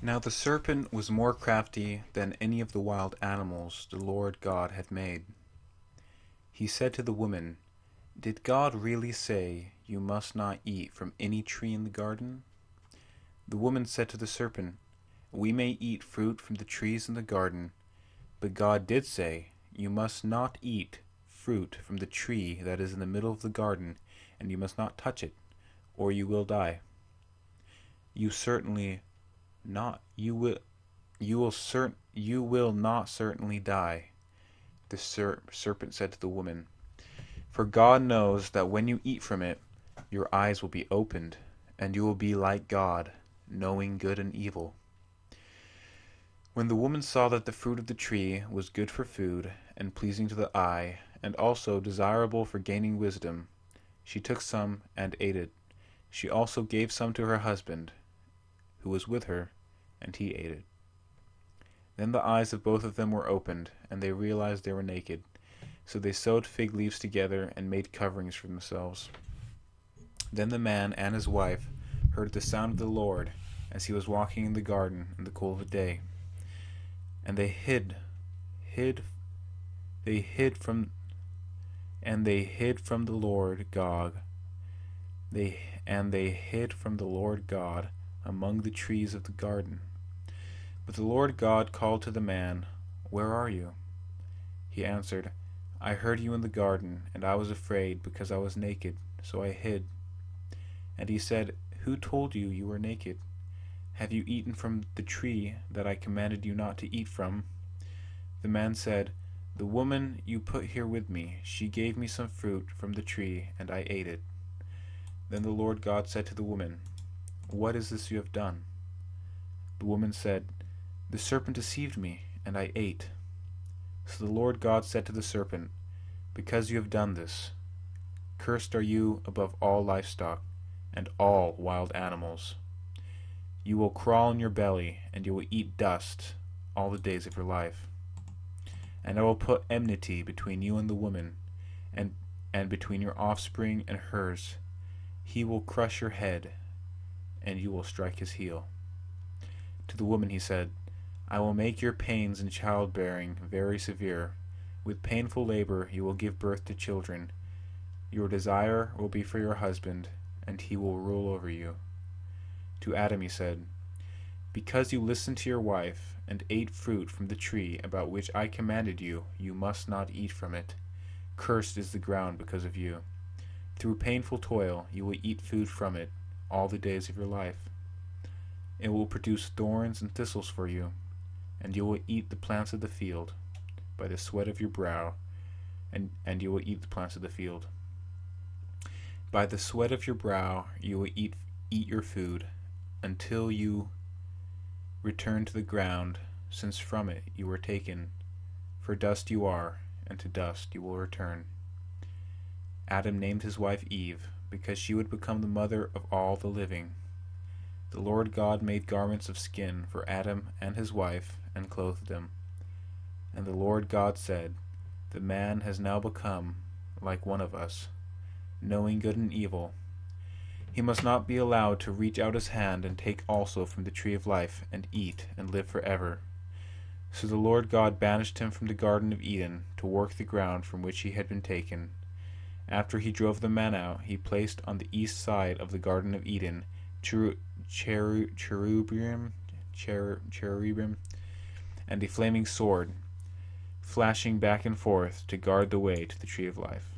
Now the serpent was more crafty than any of the wild animals the Lord God had made. He said to the woman, "Did God really say you must not eat from any tree in the garden?" The woman said to the serpent, "We may eat fruit from the trees in the garden, but God did say, you must not eat fruit from the tree that is in the middle of the garden, and you must not touch it, or you will die." You certainly not you will not certainly die, the serpent said to the woman, "for God knows that when you eat from it, your eyes will be opened, and you will be like God, knowing good and evil." When the woman saw that the fruit of the tree was good for food, and pleasing to the eye, and also desirable for gaining wisdom, she took some and ate it. She also gave some to her husband, who was with her, and he ate it. Then the eyes of both of them were opened, and they realized they were naked. So they sewed fig leaves together and made coverings for themselves. Then the man and his wife heard the sound of the Lord as he was walking in the garden in the cool of the day. And they hid from the Lord God. They hid from the Lord God among the trees of the garden. But the Lord God called to the man, "Where are you?" He answered, "I heard you in the garden, and I was afraid because I was naked, so I hid." And he said, "Who told you you were naked? Have you eaten from the tree that I commanded you not to eat from?" The man said, "The woman you put here with me, she gave me some fruit from the tree, and I ate it." Then the Lord God said to the woman, "What is this you have done?" The woman said, "The serpent deceived me, and I ate." So the Lord God said to the serpent, "Because you have done this, cursed are you above all livestock and all wild animals. You will crawl on your belly, and you will eat dust all the days of your life. And I will put enmity between you and the woman, and between your offspring and hers. He will crush your head, and you will strike his heel." To the woman he said, "I will make your pains in childbearing very severe. With painful labor you will give birth to children. Your desire will be for your husband, and he will rule over you." To Adam he said, "Because you listened to your wife, and ate fruit from the tree about which I commanded you, you must not eat from it. Cursed is the ground because of you. Through painful toil you will eat food from it all the days of your life. It will produce thorns and thistles for you, and you will eat the plants of the field. By the sweat of your brow, and you will eat the plants of the field. By the sweat of your brow you will eat your food, until you return to the ground, since from it you were taken. For dust you are, and to dust you will return." Adam named his wife Eve, because she would become the mother of all the living. The Lord God made garments of skin for Adam and his wife, and clothed them. And the Lord God said, "The man has now become like one of us, knowing good and evil. He must not be allowed to reach out his hand and take also from the tree of life, and eat, and live forever." So the Lord God banished him from the Garden of Eden to work the ground from which he had been taken. After he drove the man out, he placed on the east side of the Garden of Eden cherubim and a flaming sword, flashing back and forth to guard the way to the tree of life.